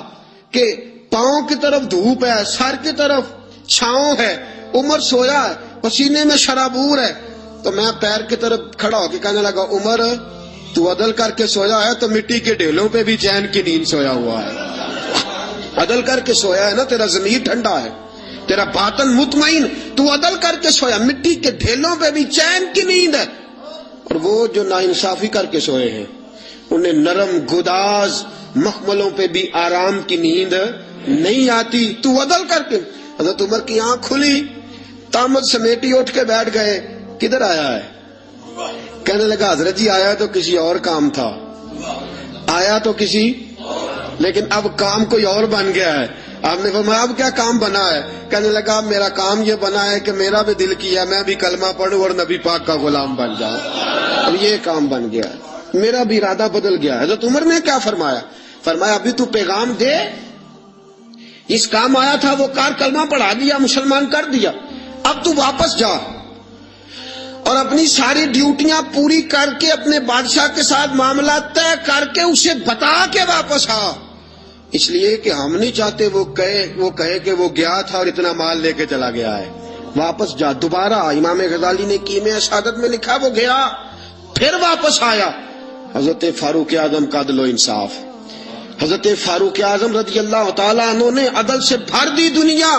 کہ پاؤں کی طرف دھوپ ہے, سر کی طرف چھاؤں ہے, عمر سویا ہے, پسینے میں شرابور ہے, تو میں پیر کی طرف کھڑا ہو کے کہنے لگا عمر تو عدل کر کے سویا ہے تو مٹی کے ڈھیلوں پہ بھی چین کی نیند سویا ہوا ہے. عدل کر کے سویا ہے نا, تیرا ضمیر ٹھنڈا ہے, تیرا باطن مطمئن, تو عدل کر کے سویا, مٹی کے ڈھیلوں پہ بھی چین کی نیند ہے. اور وہ جو ناانصافی کر کے سوئے ہیں انہیں نرم گداز مخملوں پہ بھی آرام کی نیند نہیں آتی. تو عدل کر کے. حضرت عمر کی آنکھ کھلی, تامت سمیٹی اٹھ کے بیٹھ گئے. کدھر آیا ہے؟ کہنے لگا حضرت جی آیا تو کسی اور کام تھا, آیا تو کسی, لیکن اب کام کوئی اور بن گیا ہے. آپ نے فرمایا اب کیا کام بنا ہے؟ کہنے لگا میرا کام یہ بنا ہے کہ میرا بھی دل کیا میں بھی کلمہ پڑھوں اور نبی پاک کا غلام بن جاؤں. اب یہ کام بن گیا ہے, میرا بھی ارادہ بدل گیا. حضرت عمر نے کیا فرمایا؟ فرمایا ابھی تو پیغام دے, اس کام آیا تھا وہ کار, کلمہ پڑھا دیا, مسلمان کر دیا, اب تو واپس جا اور اپنی ساری ڈیوٹیاں پوری کر کے اپنے بادشاہ کے ساتھ معاملہ طے کر کے اسے بتا کے واپس آ. اس لیے کہ ہم نہیں چاہتے وہ کہے کہ وہ گیا تھا اور اتنا مال لے کے چلا گیا ہے. واپس جا دوبارہ. امام غزالی نے کیمیا سعادت میں لکھا وہ گیا پھر واپس آیا. حضرت فاروق اعظم کا عدل و انصاف. حضرت فاروق اعظم رضی اللہ تعالیٰ عنہ نے عدل سے بھر دی دنیا.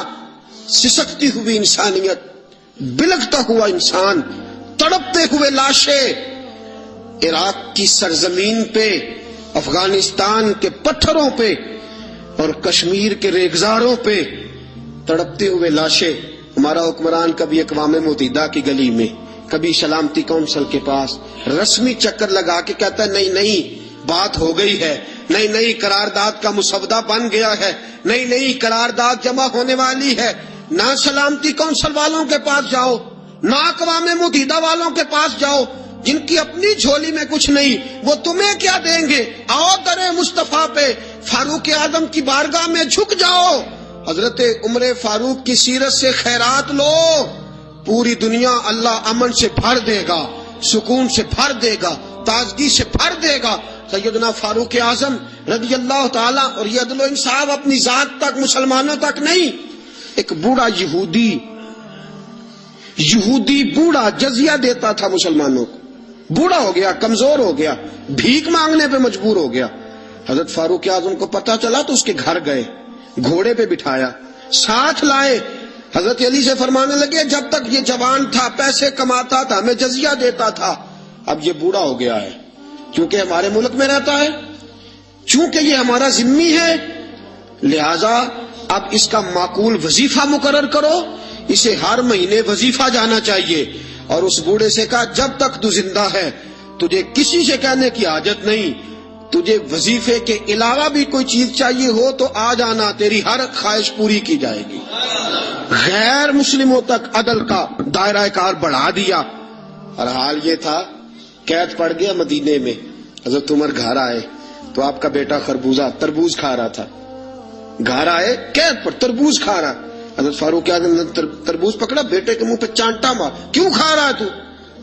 سسکتی ہوئی انسانیت, بلکتا ہوا انسان, تڑپتے ہوئے لاشیں, عراق کی سرزمین پہ، افغانستان کے پتھروں پہ اور کشمیر کے ریگزاروں پہ تڑپتے ہوئے لاشیں. ہمارا حکمران کبھی اقوام متحدہ کی گلی میں، کبھی سلامتی کونسل کے پاس رسمی چکر لگا کے کہتا ہے نہیں نہیں بات ہو گئی ہے، نہیں نہیں قرارداد کا مسودہ بن گیا ہے، نہیں نہیں قرارداد جمع ہونے والی ہے. نہ سلامتی کونسل والوں کے پاس جاؤ، نہ اقوام متحدہ والوں کے پاس جاؤ جن کی اپنی جھولی میں کچھ نہیں، وہ تمہیں کیا دیں گے. آؤ در مصطفیٰ پہ فاروق اعظم کی بارگاہ میں جھک جاؤ، حضرت عمر فاروق کی سیرت سے خیرات لو. پوری دنیا اللہ امن سے بھر دے گا، سکون سے بھر دے گا، تازگی سے بھر دے گا. سیدنا فاروق اعظم رضی اللہ تعالیٰ، اور یہ عدل و انصاف اپنی ذات تک، مسلمانوں تک نہیں. ایک بوڑھا یہودی بوڑھا جزیہ دیتا تھا مسلمانوں کو، بوڑھا ہو گیا، کمزور ہو گیا، بھیک مانگنے پہ مجبور ہو گیا. حضرت فاروق اعظم کو پتا چلا تو اس کے گھر گئے، گھوڑے پہ بٹھایا، ساتھ لائے. حضرت علی سے فرمانے لگے جب تک یہ جوان تھا، پیسے کماتا تھا، ہمیں جزیہ دیتا تھا، اب یہ بوڑھا ہو گیا ہے، کیونکہ ہمارے ملک میں رہتا ہے، چونکہ یہ ہمارا ذمہ ہے، لہذا اب اس کا معقول وظیفہ مقرر کرو، اسے ہر مہینے وظیفہ جانا چاہیے. اور اس بوڑھے سے کہا جب تک تو زندہ ہے تجھے کسی سے کہنے کی حاجت نہیں، تجھے وظیفے کے علاوہ بھی کوئی چیز چاہیے ہو تو آ جانا، تیری ہر خواہش پوری کی جائے گی. غیر مسلموں تک عدل کا دائرہ کار بڑھا دیا. اور حال یہ تھا قید پڑ گیا مدینے میں. حضرت عمر گھر آئے تو آپ کا بیٹا خربوزہ تربوز کھا رہا تھا، گھر آئے قید پر تربوز کھا رہا. حضرت فاروق اعظم نے تربوز پکڑا، بیٹے کے منہ پہ چانٹا مار، کیوں کھا رہا ہے تو؟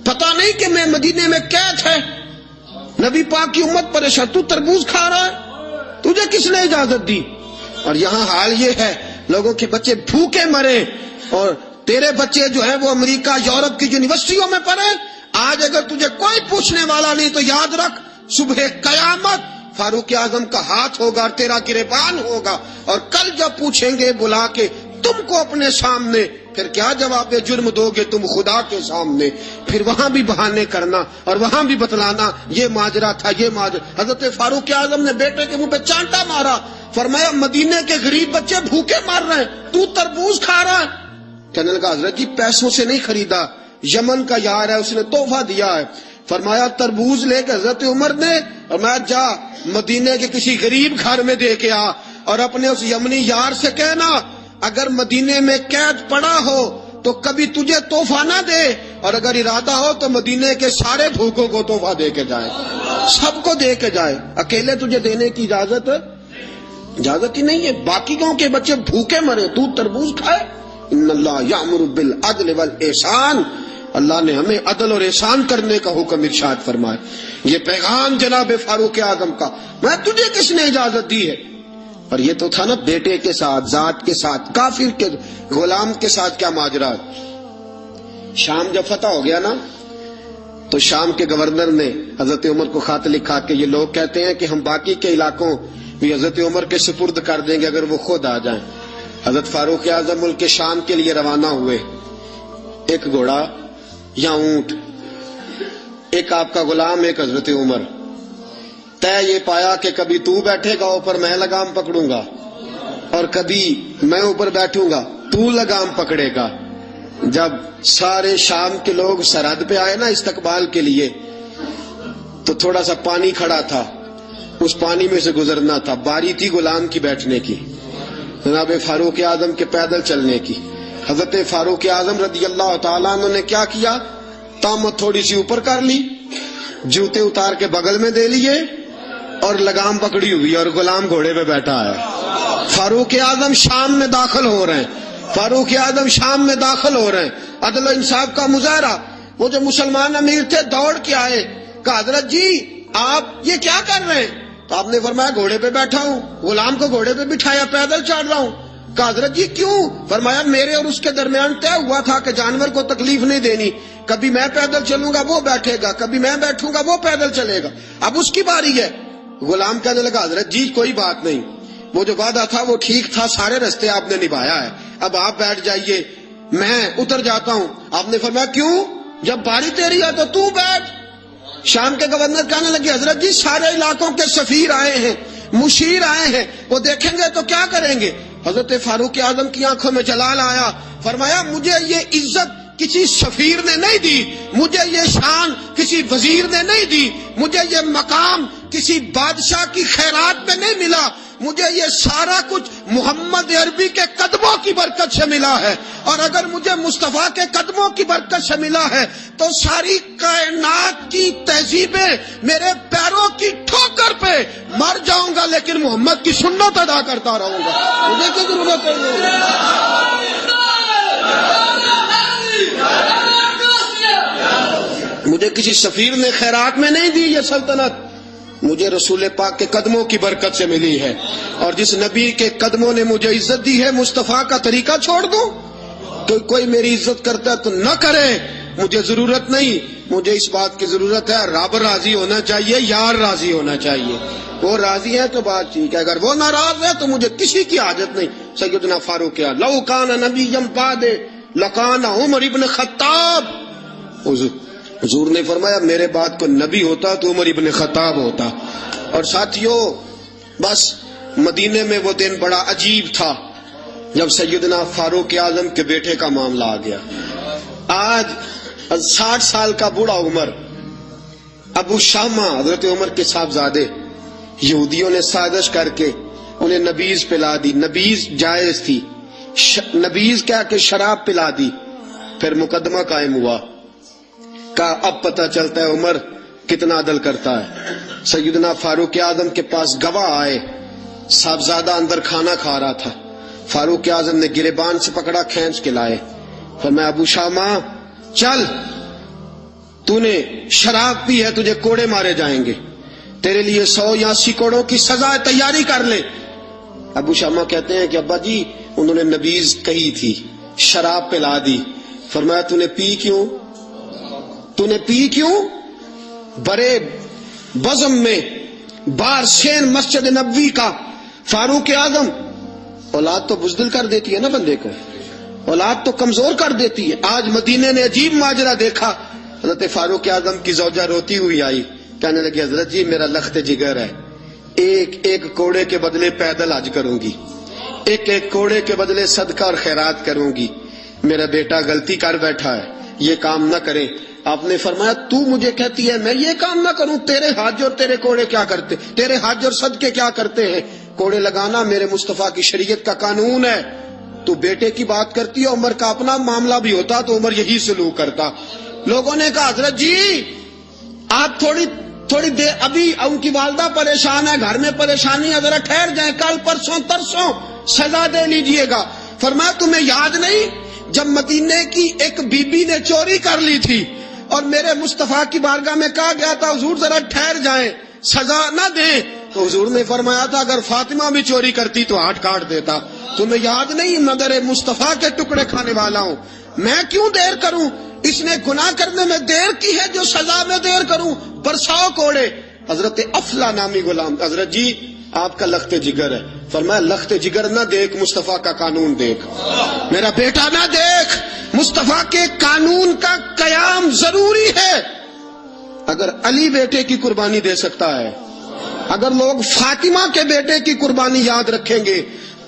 پتا نہیں کہ میں مدینے میں قید ہے، نبی پاک کی امت پریشان، تو تربوز کھا رہا ہے، تجھے کس نے اجازت دی؟ اور یہاں حال یہ ہے لوگوں کے بچے بھوکے مرے، اور تیرے بچے جو ہیں وہ امریکہ یورپ کی یونیورسٹیوں میں پڑھے. آج اگر تجھے کوئی پوچھنے والا نہیں تو یاد رکھ صبح قیامت فاروق اعظم کا ہاتھ ہوگا اور تیرا گریبان ہوگا. اور کل جب پوچھیں گے بلا کے تم کو اپنے سامنے، پھر کیا جواب جرم دو گے تم خدا کے سامنے؟ پھر وہاں بھی بہانے کرنا اور وہاں بھی بتلانا یہ ماجرا تھا، یہ ماجرا. حضرت فاروق اعظم نے بیٹے کے منہ پہ چانٹا مارا، فرمایا مدینے کے غریب بچے بھوکے مر رہے ہیں، تو تربوز کھا رہا ہے. کہنے لگا حضرت جی پیسوں سے نہیں خریدا، یمن کا یار ہے اس نے تحفہ دیا ہے. فرمایا تربوز لے کے حضرت عمر نے، اور میں جا مدینے کے کسی غریب گھر میں دے کے آ، اور اپنے اس یمنی یار سے کہنا اگر مدینے میں قید پڑا ہو تو کبھی تجھے تحفہ نہ دے، اور اگر ارادہ ہو تو مدینے کے سارے بھوکوں کو تحفہ دے کے جائے، سب کو دے کے جائے، اکیلے تجھے دینے کی اجازت ہی نہیں ہے. باقی گاؤں کے بچے بھوکے مرے، تو تربوز کھائے. ان اللہ یامر بالعدل والاحسان، اللہ نے ہمیں عدل اور احسان کرنے کا حکم ارشاد فرمایا. یہ پیغام جناب فاروق اعظم کا، میں تجھے کس نے اجازت دی ہے؟ اور یہ تو تھا نا بیٹے کے ساتھ، ذات کے ساتھ، کافر کے غلام کے ساتھ کیا ماجرا. شام جب فتح ہو گیا نا تو شام کے گورنر نے حضرت عمر کو خط لکھا کہ یہ لوگ کہتے ہیں کہ ہم باقی کے علاقوں بھی حضرت عمر کے سپرد کر دیں گے اگر وہ خود آ جائیں. حضرت فاروق اعظم ملک شام کے لیے روانہ ہوئے. ایک گھوڑا یا اونٹ، ایک آپ کا غلام، ایک حضرت عمر. طے یہ پایا کہ کبھی تو بیٹھے گا اوپر میں لگام پکڑوں گا، اور کبھی میں اوپر بیٹھوں گا تو لگام پکڑے گا. جب سارے شام کے لوگ سرحد پہ آئے نا استقبال کے لیے تو تھوڑا سا پانی کھڑا تھا، اس پانی میں سے گزرنا تھا. باری تھی غلام کی بیٹھنے کی، جناب فاروق اعظم کے پیدل چلنے کی. حضرت فاروق اعظم رضی اللہ تعالیٰ عنہ نے کیا کیا، طامت تھوڑی سی اوپر کر لی، جوتے اتار کے بغل میں دے لیے اور لگام پکڑی ہوئی اور غلام گھوڑے پہ بیٹھا ہے. فاروق اعظم شام میں داخل ہو رہے ہیں، فاروق اعظم شام میں داخل ہو رہے ہیں. عدل و انصاف کا مظاہرہ. وہ جو مسلمان امیر تھے دوڑ کے آئے، کہا حضرت جی آپ یہ کیا کر رہے ہیں؟ تو آپ نے فرمایا گھوڑے پہ بیٹھا ہوں، غلام کو گھوڑے پہ بٹھایا، پیدل چل رہا ہوں. کہا حضرت جی کیوں؟ فرمایا میرے اور اس کے درمیان طے ہوا تھا کہ جانور کو تکلیف نہیں دینی، کبھی میں پیدل چلوں گا وہ بیٹھے گا، کبھی میں بیٹھوں گا وہ پیدل چلے گا، اب اس کی باری ہے. غلام کہنے لگا حضرت جی کوئی بات نہیں، وہ جو وعدہ تھا وہ ٹھیک تھا، سارے رستے آپ نے نبھایا ہے، اب آپ بیٹھ جائیے میں اتر جاتا ہوں. آپ نے فرمایا کیوں؟ جب باری تیری ہے تو بیٹھ. شام کے گورنر کہنے لگے حضرت جی سارے علاقوں کے سفیر آئے ہیں، مشیر آئے ہیں، وہ دیکھیں گے تو کیا کریں گے؟ حضرت فاروق اعظم کی آنکھوں میں جلال آیا، فرمایا مجھے یہ عزت کسی سفیر نے نہیں دی، مجھے یہ شان کسی وزیر نے نہیں دی، مجھے یہ مقام کسی بادشاہ کی خیرات میں نہیں ملا، مجھے یہ سارا کچھ محمد عربی کے قدموں کی برکت سے ملا ہے، اور اگر مجھے مصطفیٰ کے قدموں کی برکت سے ملا ہے تو ساری کائنات کی تہذیبیں میرے پیروں کی ٹھوکر پہ مر جاؤں گا لیکن محمد کی سنت ادا کرتا رہوں گا، مجھے کیا ضرورت ہے؟ مجھے کسی سفیر نے خیرات میں نہیں دی یہ سلطنت، مجھے رسول پاک کے قدموں کی برکت سے ملی ہے، اور جس نبی کے قدموں نے مجھے عزت دی ہے مصطفیٰ کا طریقہ چھوڑ دوں؟ تو کوئی میری عزت کرتا ہے تو نہ کرے، مجھے ضرورت نہیں، مجھے اس بات کی ضرورت ہے رب راضی ہونا چاہیے، یار راضی ہونا چاہیے، وہ راضی ہے تو بات ٹھیک ہے، اگر وہ ناراض ہے تو مجھے کسی کی حاجت نہیں۔ سیدنا فاروق اعظم لو کان نبی بعد لکان عمر ابن خطاب، حضور نے فرمایا میرے بعد کو نبی ہوتا تو عمر ابن خطاب ہوتا۔ اور ساتھیو بس مدینے میں وہ دن بڑا عجیب تھا جب سیدنا فاروق اعظم کے بیٹے کا معاملہ آ گیا۔ آج 60 سال کا بوڑھا عمر، ابو شامہ حضرت عمر کے صاحبزادے، یہودیوں نے سازش کر کے انہیں نبیذ پلا دی، نبیذ جائز تھی، نبیذ کیا کہ شراب پلا دی، پھر مقدمہ قائم ہوا، کہا اب پتہ چلتا ہے عمر کتنا عدل کرتا ہے۔ سیدنا فاروق اعظم کے پاس گواہ آئے، صاحبزادہ اندر کھانا کھا رہا تھا، فاروق اعظم نے گریبان سے پکڑا، کھینچ کے لائے، فرمایا ابو شامہ چل، تو نے شراب پی ہے، تجھے کوڑے مارے جائیں گے، تیرے لیے 100 یا 80 کوڑوں کی سزا تیاری کر لے۔ ابو شامہ کہتے ہیں کہ ابا جی انہوں نے نبیذ کہی تھی، شراب پلا دی، فرمایا تو نے پی کیوں؟ تو نے پی کیوں؟ بڑے بزم میں بارسین مسجد نبوی کا فاروق اعظم، اولاد تو بزدل کر دیتی ہے نا بندے کو، اولاد تو کمزور کر دیتی ہے۔ آج مدینے نے عجیب ماجرا دیکھا، حضرت فاروق اعظم کی زوجہ روتی ہوئی آئی، کہنے لگی حضرت جی میرا لخت جگر ہے، ایک کوڑے کے بدلے پیدل حج کروں گی، ایک کوڑے کے بدلے صدقہ اور خیرات کروں گی، میرا بیٹا غلطی کر بیٹھا ہے، یہ کام نہ کرے۔ آپ نے فرمایا تو مجھے کہتی ہے میں یہ کام نہ کروں؟ تیرے حج اور تیرے کوڑے کیا کرتے، تیرے حج اور صدقے کیا کرتے ہیں؟ کوڑے لگانا میرے مصطفیٰ کی شریعت کا قانون ہے۔ تو بیٹے کی بات کرتی ہے، عمر کا اپنا معاملہ بھی ہوتا تو عمر یہی سلوک کرتا۔ لوگوں نے کہا حضرت جی آپ تھوڑی دیر، ابھی ان کی والدہ پریشان ہے، گھر میں پریشانی ہے، ذرا ٹھہر جائیں، کل پرسوں ترسوں سزا دے لیجئے گا۔ فرمایا تمہیں یاد نہیں جب مدینے کی ایک بی بی نے چوری کر لی تھی اور میرے مصطفیٰ کی بارگاہ میں کہا گیا تھا حضور ذرا ٹھہر جائیں، سزا نہ دیں، تو حضور نے فرمایا تھا اگر فاطمہ بھی چوری کرتی تو ہاتھ کاٹ دیتا۔ تمہیں یاد نہیں مدر مصطفیٰ کے ٹکڑے کھانے والا ہوں، میں کیوں دیر کروں؟ اس نے گناہ کرنے میں دیر کی ہے جو سزا میں دیر کروں، برساؤ کوڑے۔ حضرت افلا نامی غلام، حضرت جی آپ کا لخت جگر ہے، فرمایا لخت جگر نہ دیکھ، مصطفیٰ کا قانون دیکھ، میرا بیٹا نہ دیکھ، مصطفیٰ کے قانون کا قیام ضروری ہے۔ اگر علی بیٹے کی قربانی دے سکتا ہے، اگر لوگ فاطمہ کے بیٹے کی قربانی یاد رکھیں گے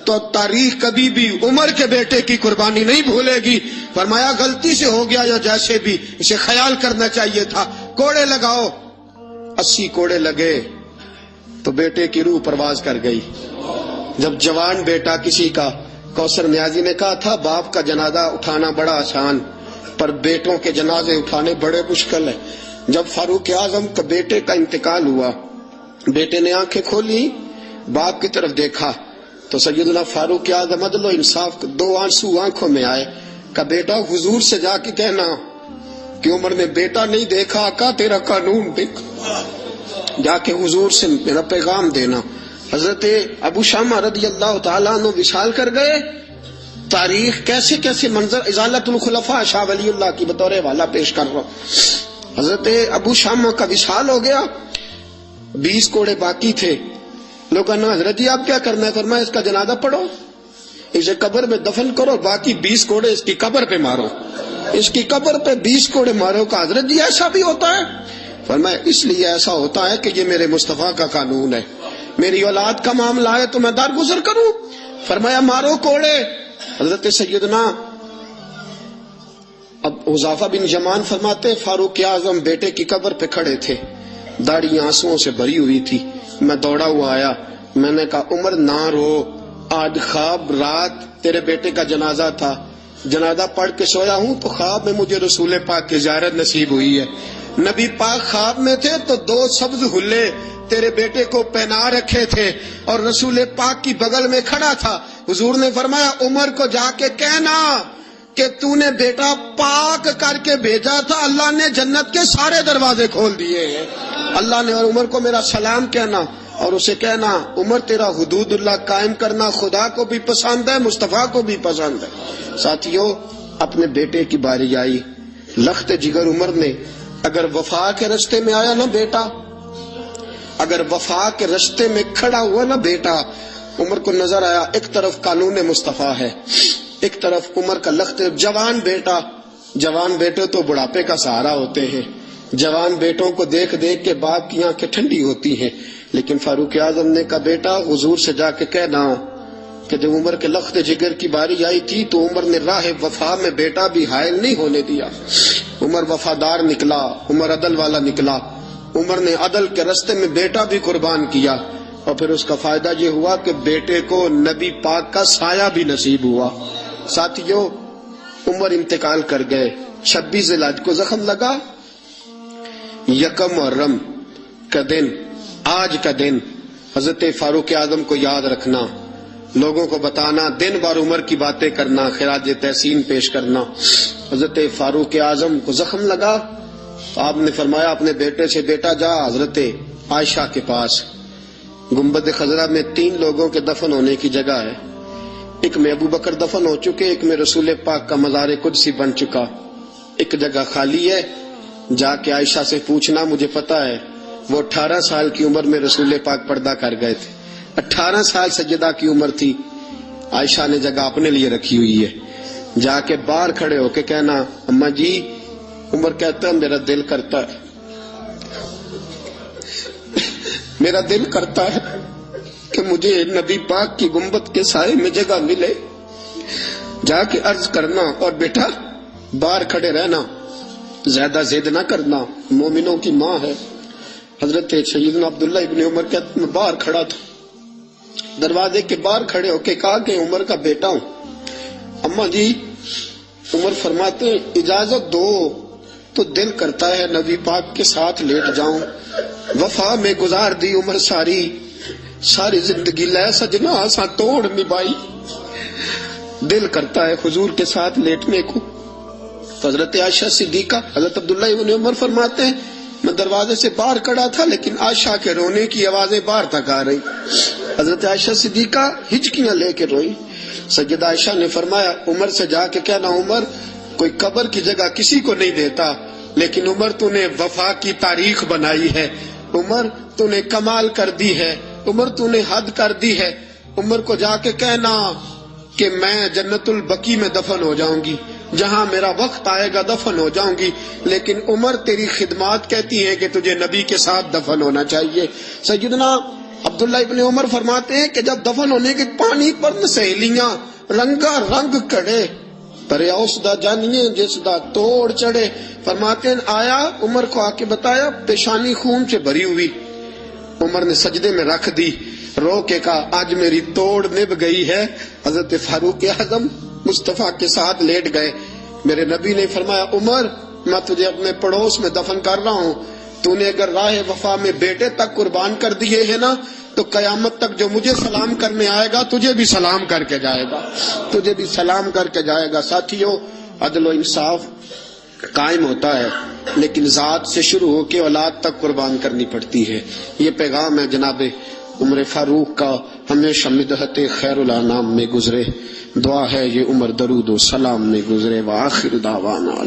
تو تاریخ کبھی بھی عمر کے بیٹے کی قربانی نہیں بھولے گی۔ فرمایا غلطی سے ہو گیا یا جیسے بھی، اسے خیال کرنا چاہیے تھا، کوڑے لگاؤ۔ 80 کوڑے لگے تو بیٹے کی روح پرواز کر گئی۔ جب جوان بیٹا کسی کا، کوثر نیازی نے کہا تھا باپ کا جنازہ اٹھانا بڑا آسان، پر بیٹوں کے جنازے اٹھانے بڑے مشکل ہے۔ جب فاروق اعظم کا بیٹے کا انتقال ہوا، بیٹے نے آنکھیں کھولی، باپ کی طرف دیکھا تو سیدنا فاروق اعظم عدل و انصاف، 2 آنسو آنکھوں میں آئے، کہا بیٹا حضور سے جا کے کہنا کہ عمر نے بیٹا نہیں دیکھا، آقا تیرا قانون دیکھا، جا کے حضور سے میرا پیغام دینا۔ حضرت ابو شامہ رضی اللہ تعالیٰ عنہ وصال کر گئے۔ تاریخ کیسے کیسے منظر ازالت الخلفاء شاہ ولی اللہ کی بطور والا پیش کر رہا ہوں۔ حضرت ابو شامہ کا وصال ہو گیا، 20 کوڑے باقی تھے۔ لوگوں نے حضرت جی آپ کیا کرنا ہے؟ فرمایا اس کا جنازہ پڑھو، اسے قبر میں دفن کرو، باقی 20 کوڑے اس کی قبر پہ مارو، اس کی قبر پہ 20 کوڑے مارو۔ کا حضرت جی ایسا بھی ہوتا ہے؟ فرمایا اس لیے ایسا ہوتا ہے کہ یہ میرے مصطفیٰ کا قانون ہے، میری اولاد کا معاملہ ہے تو میں درگزر کروں؟ فرمایا مارو کوڑے۔ حضرت سیدنا اب حذیفہ بن یمان فرماتے فاروق اعظم بیٹے کی قبر پہ کھڑے تھے، داڑھی آنسوؤں سے بھری ہوئی تھی، میں دوڑا ہوا آیا، میں نے کہا عمر نہ رو، آج خواب رات تیرے بیٹے کا جنازہ تھا، جنازہ پڑھ کے سویا ہوں تو خواب میں مجھے رسول پاک کی زیارت نصیب ہوئی ہے، نبی پاک خواب میں تھے تو 2 سبز حلے تیرے بیٹے کو پہنا رکھے تھے اور رسول پاک کی بغل میں کھڑا تھا۔ حضور نے فرمایا عمر کو جا کے کہنا کہ تو نے بیٹا پاک کر کے بھیجا تھا، اللہ نے جنت کے سارے دروازے کھول دیے ہیں۔ اللہ نے اور عمر کو میرا سلام کہنا اور اسے کہنا عمر تیرا حدود اللہ قائم کرنا خدا کو بھی پسند ہے، مصطفیٰ کو بھی پسند ہے۔ ساتھیو اپنے بیٹے کی باری آئی، لخت جگر عمر نے اگر وفا کے رستے میں آیا نا بیٹا، اگر وفا کے رستے میں کھڑا ہوا نا بیٹا، عمر کو نظر آیا ایک طرف قانون مصطفیٰ ہے، ایک طرف عمر کا لخت جوان بیٹا۔ جوان بیٹے تو بڑھاپے کا سہارا ہوتے ہیں، جوان بیٹوں کو دیکھ دیکھ کے باپ کی آنکھیں ٹھنڈی ہوتی ہیں، لیکن فاروق اعظم نے کہا بیٹا حضور سے جا کے کہنا کہ جب عمر کے لخت جگر کی باری آئی تھی تو عمر نے راہ وفا میں بیٹا بھی حائل نہیں ہونے دیا، عمر وفادار نکلا، عمر عدل والا نکلا، عمر نے عدل کے رستے میں بیٹا بھی قربان کیا، اور پھر اس کا فائدہ یہ ہوا کہ بیٹے کو نبی پاک کا سایہ بھی نصیب ہوا۔ ساتھیو عمر انتقال کر گئے، 26 ذی الحج کو زخم لگا، 1 محرم کا دن، آج کا دن حضرت فاروق اعظم کو یاد رکھنا، لوگوں کو بتانا، دن بار عمر کی باتیں کرنا، خراج تحسین پیش کرنا۔ حضرت فاروق اعظم کو زخم لگا، آپ نے فرمایا اپنے بیٹے سے بیٹا جا حضرت عائشہ کے پاس، گنبد خضرا میں 3 لوگوں کے دفن ہونے کی جگہ ہے، ایک میں ابو بکر دفن ہو چکے، ایک میں رسول پاک کا مزار قدسی بن چکا، ایک جگہ خالی ہے، جا کے عائشہ سے پوچھنا، مجھے پتا ہے وہ 18 سال کی عمر میں رسول پاک پردہ کر گئے تھے، 18 سال سیدہ کی عمر تھی، عائشہ نے جگہ اپنے لیے رکھی ہوئی ہے، جا کے باہر کھڑے ہو کے کہنا اماں جی، عمر کہتا ہے میرا دل کرتا ہے، میرا دل کرتا ہے کہ مجھے نبی پاک کی گنبد کے سائے میں جگہ ملے، جا کے عرض کرنا، اور بیٹا باہر کھڑے رہنا، زیادہ ضد نہ کرنا، مومنوں کی ماں ہے۔ حضرت سیدنا عبداللہ ابن عمر کہتے میں باہر کھڑا تھا، دروازے کے باہر کھڑے ہو کے کہا کہ عمر کا بیٹا ہوں، اماں جی، عمر فرماتے ہیں اجازت دو تو دل کرتا ہے نبی پاک کے ساتھ لیٹ جاؤں، وفا میں گزار دی عمر ساری زندگی لے سجنا آساں توڑ نبھائی، دل کرتا ہے حضور کے ساتھ لیٹنے کو۔ حضرت عائشہ صدیقہ، حضرت عبداللہ ابن عمر فرماتے ہیں میں دروازے سے باہر کھڑا تھا لیکن عائشہ کے رونے کی آوازیں باہر تک آ رہی، حضرت عائشہ صدیقہ ہچکیاں لے کے روئی۔ سیدہ عائشہ نے فرمایا عمر سے جا کے کہنا عمر کوئی قبر کی جگہ کسی کو نہیں دیتا، لیکن عمر تو نے وفا کی تاریخ بنائی ہے، عمر تو نے کمال کر دی ہے، عمر تو نے حد کر دی ہے، عمر کو جا کے کہنا کہ میں جنت البقیع میں دفن ہو جاؤں گی، جہاں میرا وقت آئے گا دفن ہو جاؤں گی، لیکن عمر تیری خدمات کہتی ہیں کہ تجھے نبی کے ساتھ دفن ہونا چاہیے۔ سیدنا عبداللہ ابن عمر فرماتے ہیں کہ جب دفن ہونے کے پانی پر سہیلیاں رنگا رنگ کڑے پریا اس دا جانیے جس دا توڑ چڑھے، فرماتے ہیں آیا عمر کو آ کے بتایا پیشانی خون سے بھری ہوئی، عمر نے سجدے میں رکھ دی، رو کے کہا آج میری توڑ نبھ گئی ہے۔ حضرت فاروق اعظم مصطفیٰ کے ساتھ لیٹ گئے، میرے نبی نے فرمایا عمر میں تجھے اپنے پڑوس میں دفن کر رہا ہوں، تو نے اگر راہ وفا میں بیٹے تک قربان کر دیے ہیں نا تو قیامت تک جو مجھے سلام کرنے آئے گا تجھے بھی سلام کر کے جائے گا، تجھے بھی سلام کر کے جائے گا۔ ساتھیو عدل و انصاف قائم ہوتا ہے لیکن ذات سے شروع ہو کے اولاد تک قربان کرنی پڑتی ہے، یہ پیغام ہے جناب عمر فاروق کا، ہمیشہ مدحت خیر الانام میں گزرے، دعا ہے یہ عمر درود و سلام میں گزرے، وآخر دعوانا